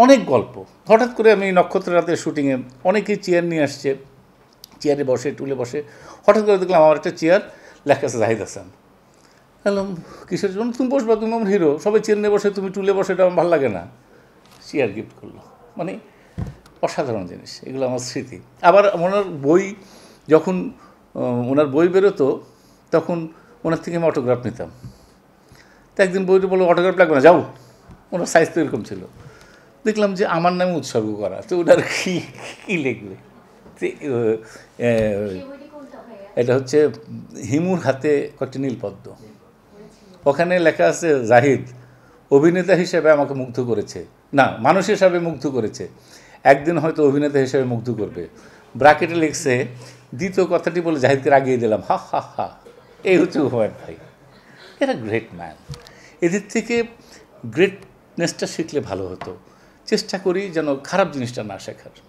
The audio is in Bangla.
অনেক গল্প। হঠাৎ করে আমি নক্ষত্র রাতের শুটিংয়ে অনেকেই চেয়ার নিয়ে আসছে, চেয়ারে বসে টুলে বসে, হঠাৎ করে দেখলাম আমার একটা চেয়ার, লেখা আছে জাহিদ হাসান। বললাম কিসের জন্য? তুমি বসবা, তুমি আমার হিরো, সবাই চেয়ার নিয়ে বসে, তুমি টুলে বসে, এটা আমার ভালো লাগে না। চেয়ার গিফট করলো, মানে অসাধারণ জিনিস, এগুলো আমার স্মৃতি। আবার ওনার বই যখন ওনার বই বেরোতো তখন ওনার থেকে আমি অটোগ্রাফ নিতাম। তো একদিন বইটা বললো অটোগ্রাফ লাগবে না, যাও। ওনার সাইজ তো এরকম ছিল। দেখলাম যে আমার নামে উৎসর্গ করা, তো ওনার কী লিখবে। এটা হচ্ছে হিমুর হাতে কয়েকটি নীলপদ্ম, ওখানে লেখা আছে জাহিদ অভিনেতা হিসেবে আমাকে মুগ্ধ করেছে, না মানুষ হিসাবে মুগ্ধ করেছে, একদিন হয়তো অভিনেতা হিসেবে মুগ্ধ করবে। ব্র্যাকেটে লিখছে দ্বিতীয় কথাটি বলে জাহিদকে রাগিয়ে দিলাম, হা হা হা। এই হচ্ছে হুমায়ুন ভাই, এরা গ্রেট ম্যান। এদের থেকে গ্রেটনেসটা শিখলে ভালো হতো। চেষ্টা করি যেন খারাপ জিনিসটা না শেখার।